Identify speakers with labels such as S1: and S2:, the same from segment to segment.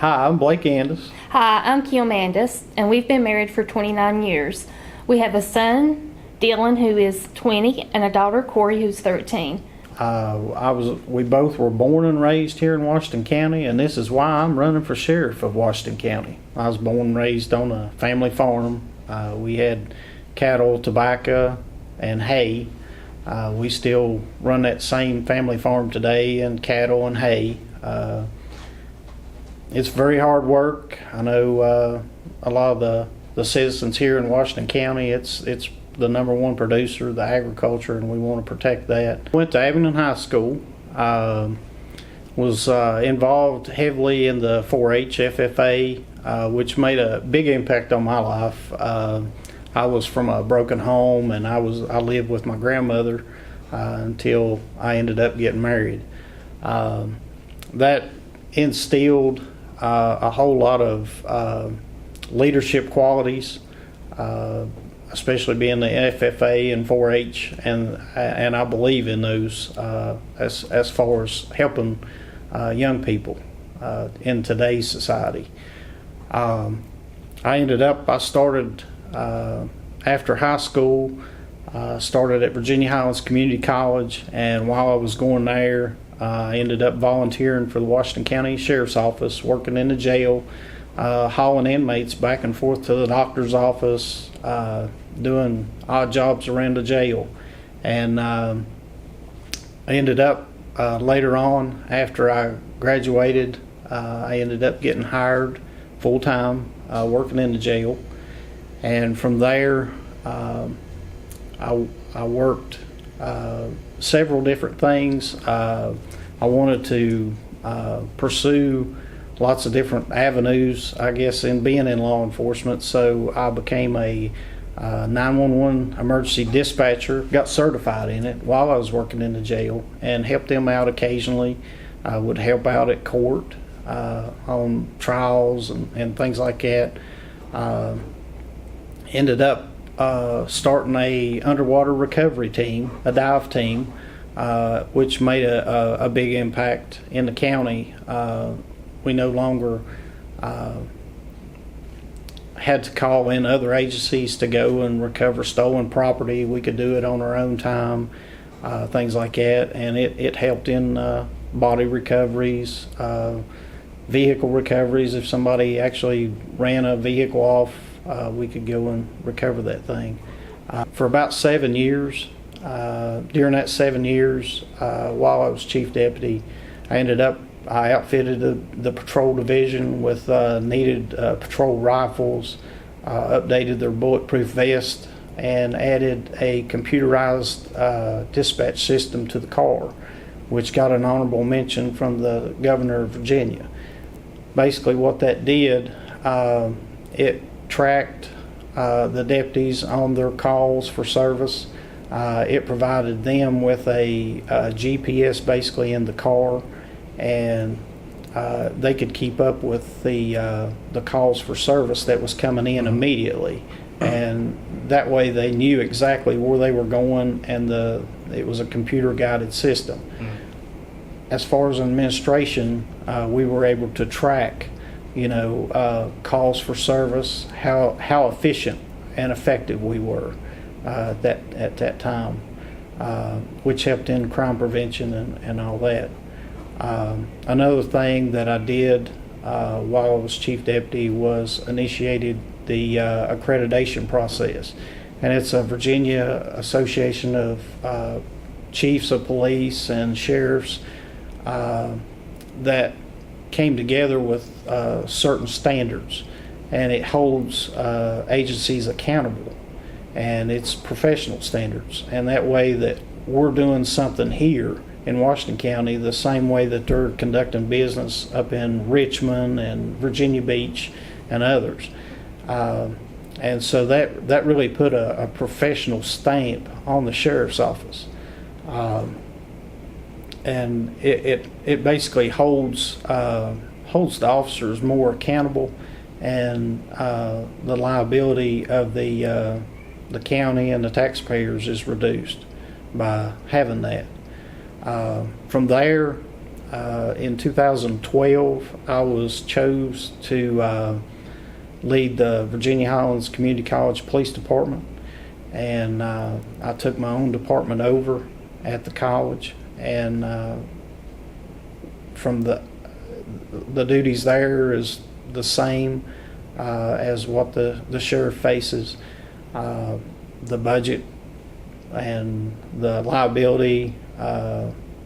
S1: Hi, I'm Blake Andis.
S2: Hi, I'm Kim Andis, and we've been married for 29 years. We have a son, Dylan, who is 20, and a daughter, Corey, who's 13.
S1: We both were born and raised here in Washington County, and this is why I'm running for sheriff of Washington County. I was born and raised on a family farm. We had cattle, tobacco, and hay. We still run that same family farm today, and cattle and hay. It's very hard work. I know a lot of the citizens here in Washington County, it's the number one producer, the agriculture, and we want to protect that. Went to Abingdon High School. Was involved heavily in the 4-H FFA, which made a big impact on my life. I was from a broken home, and I lived with my grandmother until I ended up getting married. That instilled a whole lot of leadership qualities, especially being the FFA and 4-H, and I believe in those as far as helping young people in today's society. I started after high school, started at Virginia Highlands Community College, and while I was going there, I ended up volunteering for the Washington County Sheriff's Office, working in the jail, hauling inmates back and forth to the doctor's office, doing odd jobs around the jail. And I ended up later on, after I graduated, I ended up getting hired full-time, working in the jail. And from there, I worked several different things. I wanted to pursue lots of different avenues, I guess, in being in law enforcement. So I became a 911 emergency dispatcher, got certified in it while I was working in the jail, and helped them out occasionally. I would help out at court on trials and things like that. Ended up starting a underwater recovery team, a dive team, which made a big impact in the county. We no longer had to call in other agencies to go and recover stolen property. We could do it on our own time, things like that, and it helped in body recoveries, vehicle recoveries. If somebody actually ran a vehicle off, we could go and recover that thing. For about 7 years, during that 7 years, while I was chief deputy, I outfitted the patrol division with needed patrol rifles, updated their bulletproof vest, and added a computerized dispatch system to the car, which got an honorable mention from the governor of Virginia. Basically what that did, it tracked the deputies on their calls for service. It provided them with a GPS basically in the car, and they could keep up with the calls for service that was coming in immediately, and that way they knew exactly where they were going, and it was a computer guided system. As far as administration, we were able to track calls for service, how efficient and effective we were at that time, which helped in crime prevention and all that. Another thing that I did while I was chief deputy was initiated the accreditation process, and it's a Virginia Association of Chiefs of Police and Sheriffs that came together with certain standards, and it holds agencies accountable, and it's professional standards, and that way that we're doing something here in Washington County the same way that they're conducting business up in Richmond and Virginia Beach and others. And so that really put a professional stamp on the sheriff's office. And it basically holds the officers more accountable, and the liability of the county and the taxpayers is reduced by having that. From there, In 2012, I was chose to lead the Virginia Highlands Community College Police Department, and I took my own department over at the college, and from the duties there is the same as what the sheriff faces. The budget and the liability,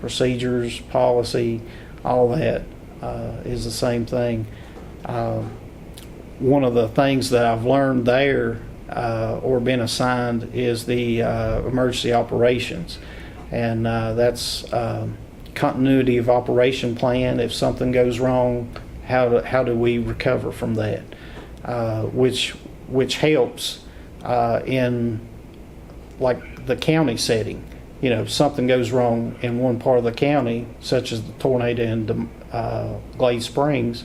S1: procedures, policy, all that is the same thing. One of the things that I've learned there or been assigned is the emergency operations, and that's continuity of operation plan. If something goes wrong, how do we recover from that? Which helps in like the county setting. You know, if something goes wrong in one part of the county, such as the tornado in Glade Springs,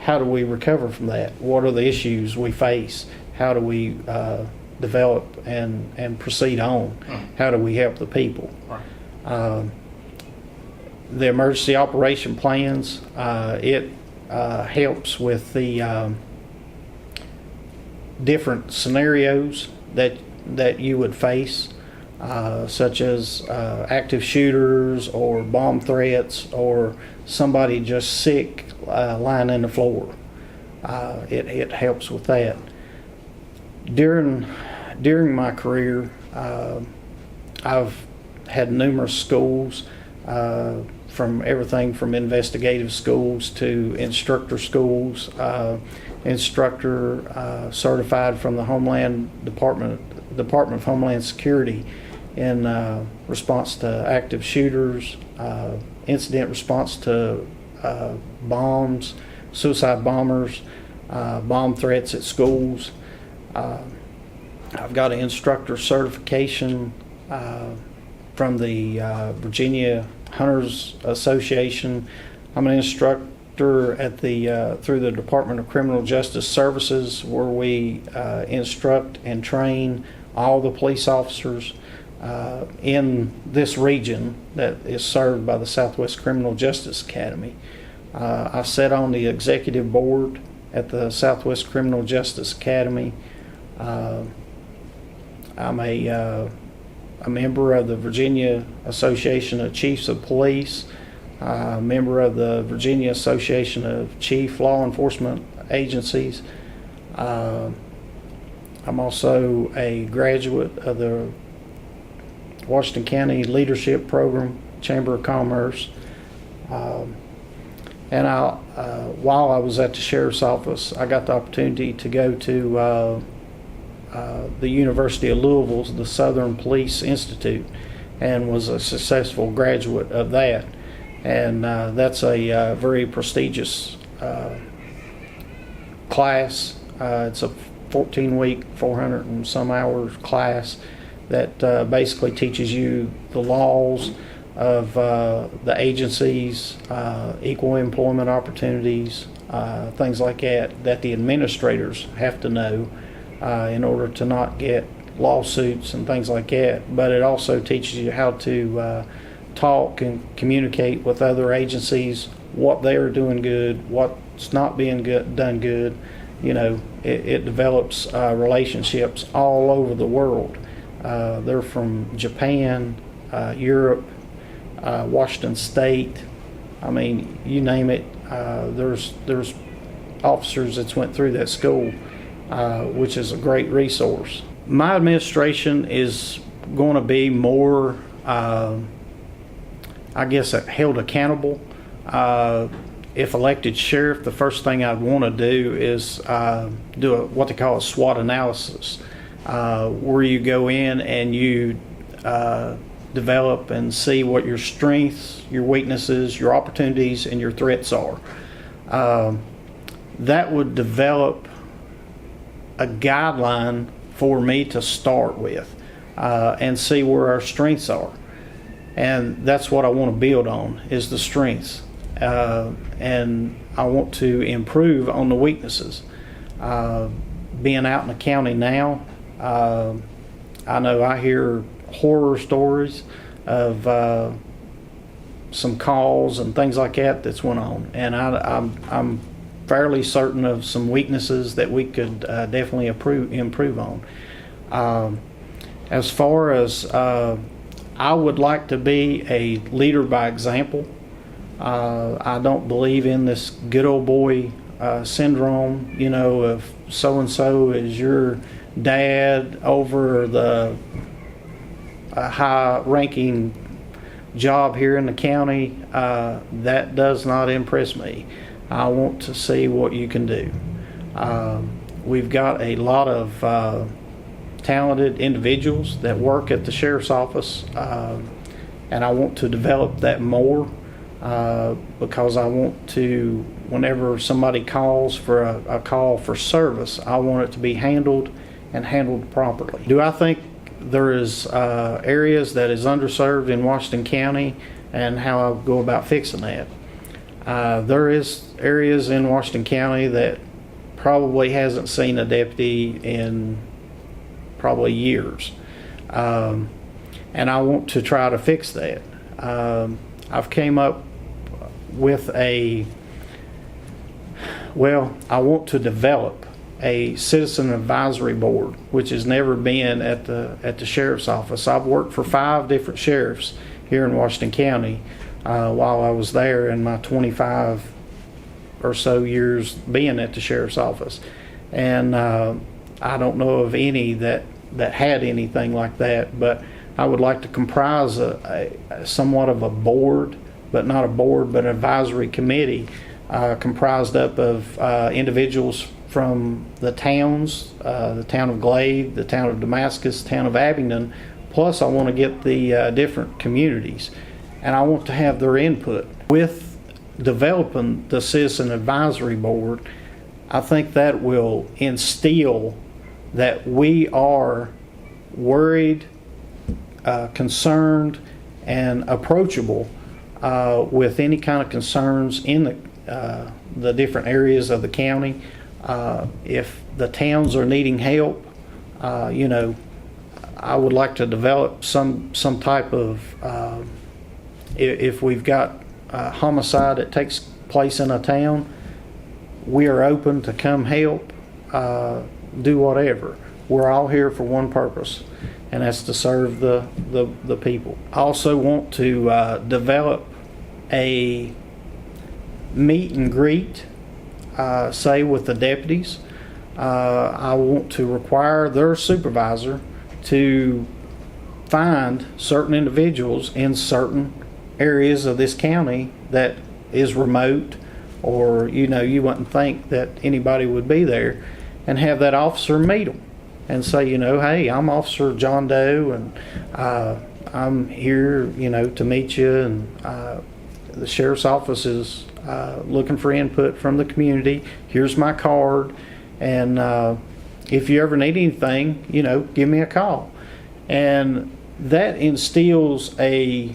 S1: how do we recover from that? What are the issues we face? How do we develop and proceed on? How do we help the people? The emergency operation plans, it helps with the different scenarios that you would face, such as active shooters or bomb threats or somebody just sick lying on the floor. It helps with that. During my career, I've had numerous schools, from everything from investigative schools to instructor schools, instructor certified from the Department of Homeland Security in response to active shooters, incident response to bombs, suicide bombers, bomb threats at schools. I've got an instructor certification from the Virginia Hunters Association. I'm an instructor at through the Department of Criminal Justice Services, where we instruct and train all the police officers in this region that is served by the Southwest Criminal Justice Academy. I sit on the executive board at the Southwest Criminal Justice Academy. I'm a member of the Virginia Association of Chiefs of Police, a member of the Virginia Association of Chief Law Enforcement Agencies. I'm also a graduate of the Washington County Leadership Program, Chamber of Commerce. And while I was at the Sheriff's Office, I got the opportunity to go to the University of Louisville's, the Southern Police Institute, and was a successful graduate of that. And that's a very prestigious class. It's a 14-week, 400 and some hours class that basically teaches you the laws of the agencies, equal employment opportunities, things like that the administrators have to know in order to not get lawsuits and things like that. But it also teaches you how to talk and communicate with other agencies, what they are doing good, what's not being done good. You know, it develops relationships all over the world. They're from Japan, Europe, Washington State. I mean, you name it. There's officers that's went through that school, which is a great resource. My administration is going to be more, I guess, held accountable. If elected sheriff, the first thing I'd want to do is do what they call a SWOT analysis, where you go in and you develop and see what your strengths, your weaknesses, your opportunities, and your threats are. That would develop a guideline for me to start with and see where our strengths are. And that's what I want to build on, is the strengths. And I want to improve on the weaknesses. Being out in the county now, I know I hear horror stories of some calls and things like that that's went on, and I'm fairly certain of some weaknesses that we could definitely improve on. As far as I would like to be a leader by example. I don't believe in this good old boy syndrome, of so-and-so is your dad over the high-ranking job here in the county. That does not impress me. I want to see what you can do. We've got a lot of talented individuals that work at the sheriff's office, and I want to develop that more. Because I want to, whenever somebody calls for a call for service, I want it to be handled and handled properly. Do I think there is areas that is underserved in Washington County, and how I'll go about fixing that? There is areas in Washington County that probably hasn't seen a deputy in probably years, and I want to try to fix that. I've came up with I want to develop a citizen advisory board, which has never been at the sheriff's office. I've worked for 5 different sheriffs here in Washington County while I was there in my 25 or so years being at the sheriff's office, and I don't know of any that had anything like that. But I would like to comprise a somewhat of a board, but not a board, but an advisory committee comprised up of individuals from the towns, the town of Glade, the town of Damascus, the town of Abingdon, plus I want to get the different communities, and I want to have their input. With developing the Citizen Advisory Board, I think that will instill that we are worried, concerned, and approachable with any kind of concerns in the different areas of the county. If the towns are needing help, I would like to develop some type of, if we've got homicide that takes place in a town, we are open to come help, do whatever. We're all here for one purpose, and that's to serve the people. I also want to develop a meet and greet, say with the deputies. I want to require their supervisor to find certain individuals in certain areas of this county that is remote, or you wouldn't think that anybody would be there, and have that officer meet them and say, hey, I'm Officer John Doe, and I'm here, to meet you, and the sheriff's office is looking for input from the community. Here's my card, and if you ever need anything, give me a call. And that instills a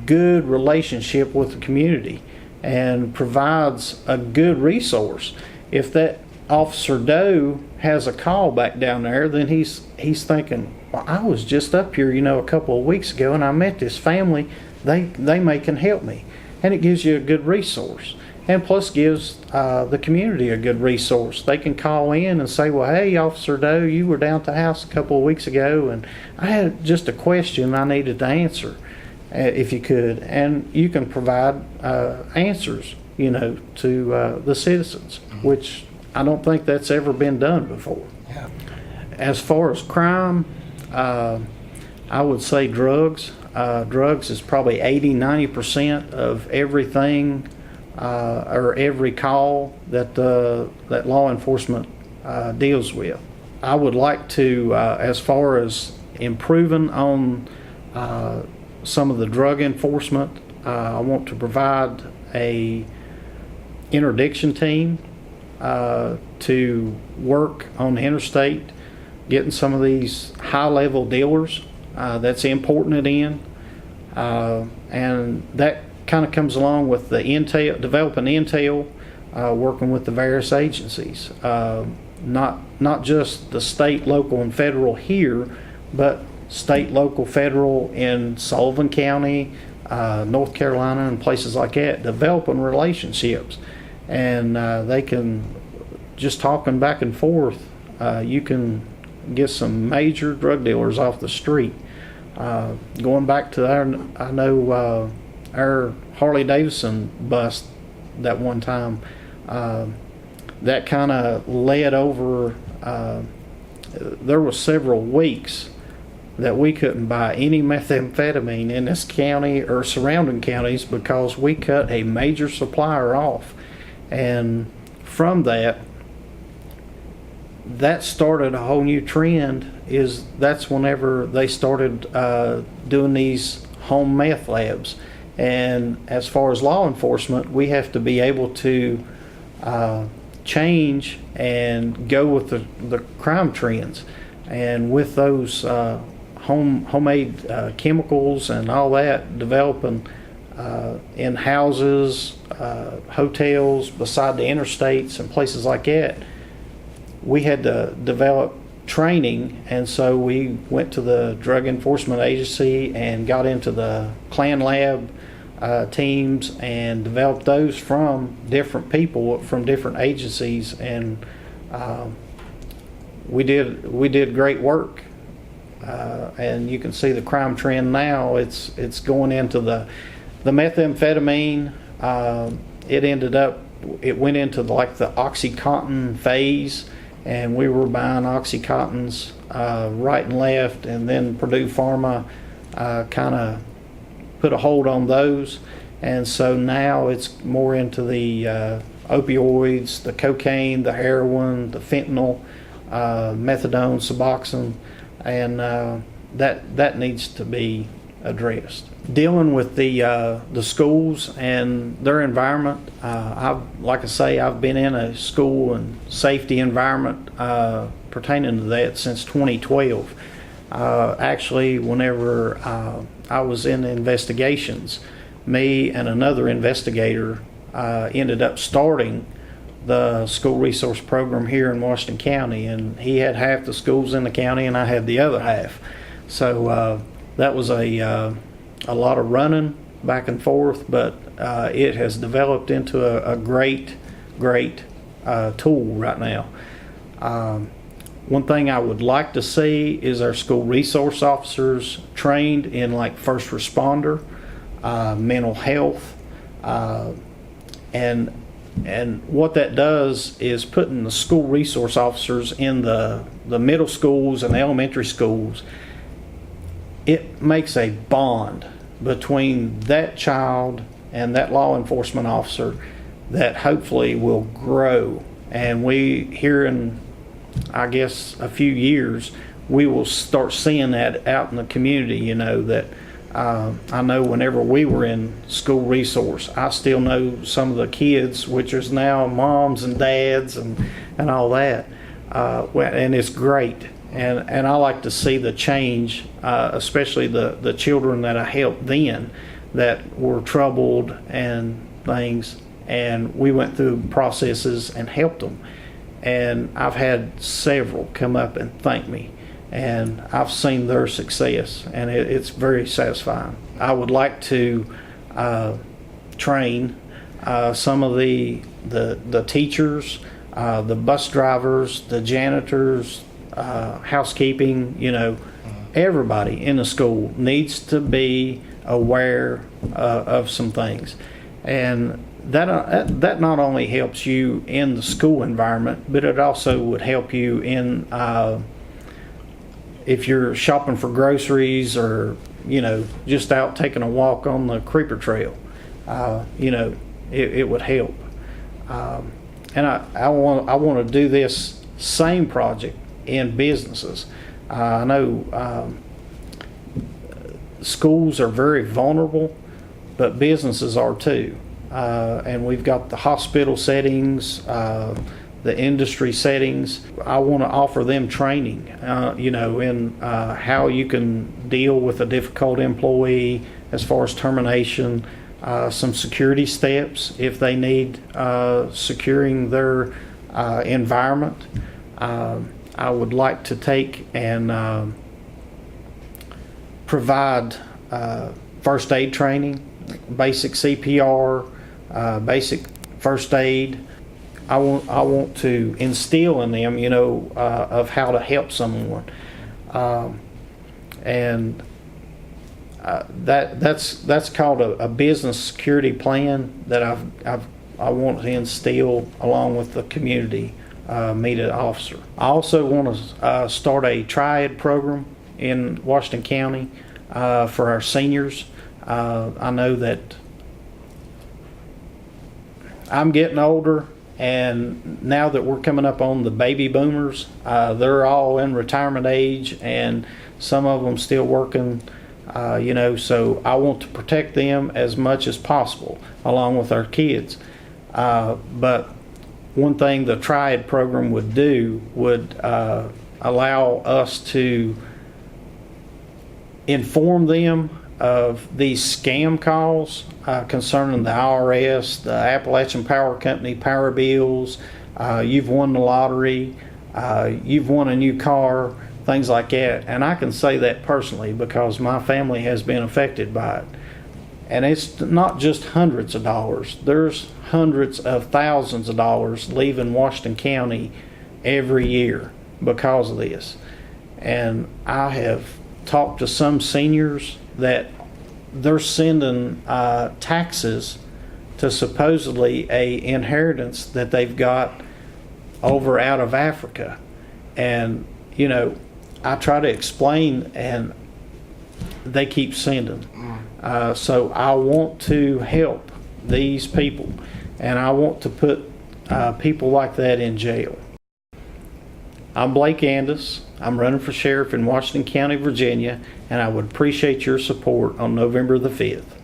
S1: good relationship with the community and provides a good resource. If that Officer Doe has a call back down there, then he's thinking, well, I was just up here, a couple of weeks ago, and I met this family. They may can help me, and it gives you a good resource, and plus gives the community a good resource. They can call in and say, well, hey, Officer Doe, you were down at the house a couple of weeks ago, and I had just a question I needed to answer, if you could. And you can provide answers, to the citizens, which I don't think that's ever been done before.
S3: Yeah.
S1: As far as crime, I would say drugs. Drugs is probably 80-90% of everything, or every call that law enforcement deals with. I would like to, as far as improving on some of the drug enforcement, I want to provide a interdiction team to work on the interstate, getting some of these high-level dealers that's importing it in, and that kind of comes along with the intel, developing intel, working with the various agencies, not just the state, local, and federal here, but state, local, federal in Sullivan County, North Carolina and places like that, developing relationships. And they can, just talking back and forth, you can get some major drug dealers off the street. Going back to our Harley Davidson bust that one time, that kind of led over, there were several weeks that we couldn't buy any methamphetamine in this county or surrounding counties because we cut a major supplier off. And from that started a whole new trend. That's whenever they started doing these home meth labs. And as far as law enforcement, we have to be able to change and go with the crime trends. And with those homemade chemicals and all that, developing in houses, hotels, beside the interstates and places like that, we had to develop training. And so we went to the Drug Enforcement Agency and got into the Clan Lab teams and developed those from different people from different agencies. And we did great work. And you can see the crime trend now. It's going into the methamphetamine. It went into like the OxyContin phase, and we were buying OxyContins right and left, and then Purdue Pharma kind of put a hold on those, and so now it's more into the opioids, the cocaine, the heroin, the fentanyl, methadone, Suboxone, and that needs to be addressed. Dealing with the schools and their environment, like I say, I've been in a school and safety environment pertaining to that since 2012. Actually, whenever I was in investigations, me and another investigator ended up starting the school resource program here in Washington County, and he had half the schools in the county and I had the other half. So that was a lot of running back and forth, but it has developed into a great tool right now. One thing I would like to see is our school resource officers trained in like first responder, mental health, and what that does is putting the school resource officers in the middle schools and the elementary schools. It makes a bond between that child and that law enforcement officer that hopefully will grow. And we, here in, I guess, a few years, we will start seeing that out in the community, that I know whenever we were in school resource, I still know some of the kids, which is now moms and dads and all that. And it's great. And I like to see the change, especially the children that I helped then that were troubled and things. And we went through processes and helped them. And I've had several come up and thank me. And I've seen their success, and it's very satisfying. I would like to train some of the teachers, the bus drivers, the janitors, housekeeping. Everybody in the school needs to be aware of some things, and that not only helps you in the school environment, but it also would help you in if you're shopping for groceries or just out taking a walk on the creeper trail. It would help. And I want to do this same project in businesses. I know schools are very vulnerable, but businesses are too. And we've got the hospital settings, the industry settings. I want to offer them training, in how you can deal with a difficult employee as far as termination, some security steps if they need securing their environment. I would like to take and provide first aid training, basic CPR, basic first aid. I want to instill in them, of how to help someone, and that's called a business security plan that I want to instill along with the community media officer. I also want to start a triad program in Washington County for our seniors. I know that I'm getting older, and now that we're coming up on the baby boomers, they're all in retirement age, and some of them still working, so I want to protect them as much as possible along with our kids. But one thing the Triad program would do would allow us to inform them of these scam calls concerning the IRS, the Appalachian Power Company power bills, you've won the lottery, you've won a new car, things like that. And I can say that personally because my family has been affected by it. And it's not just hundreds of dollars. There's hundreds of thousands of dollars leaving Washington County every year because of this. And I have talked to some seniors that they're sending taxes to supposedly a inheritance that they've got over out of Africa. And, I try to explain, and they keep sending. So I want to help these people, and I want to put people like that in jail. I'm Blake Andis. I'm running for sheriff in Washington County, Virginia, and I would appreciate your support on November the 5th.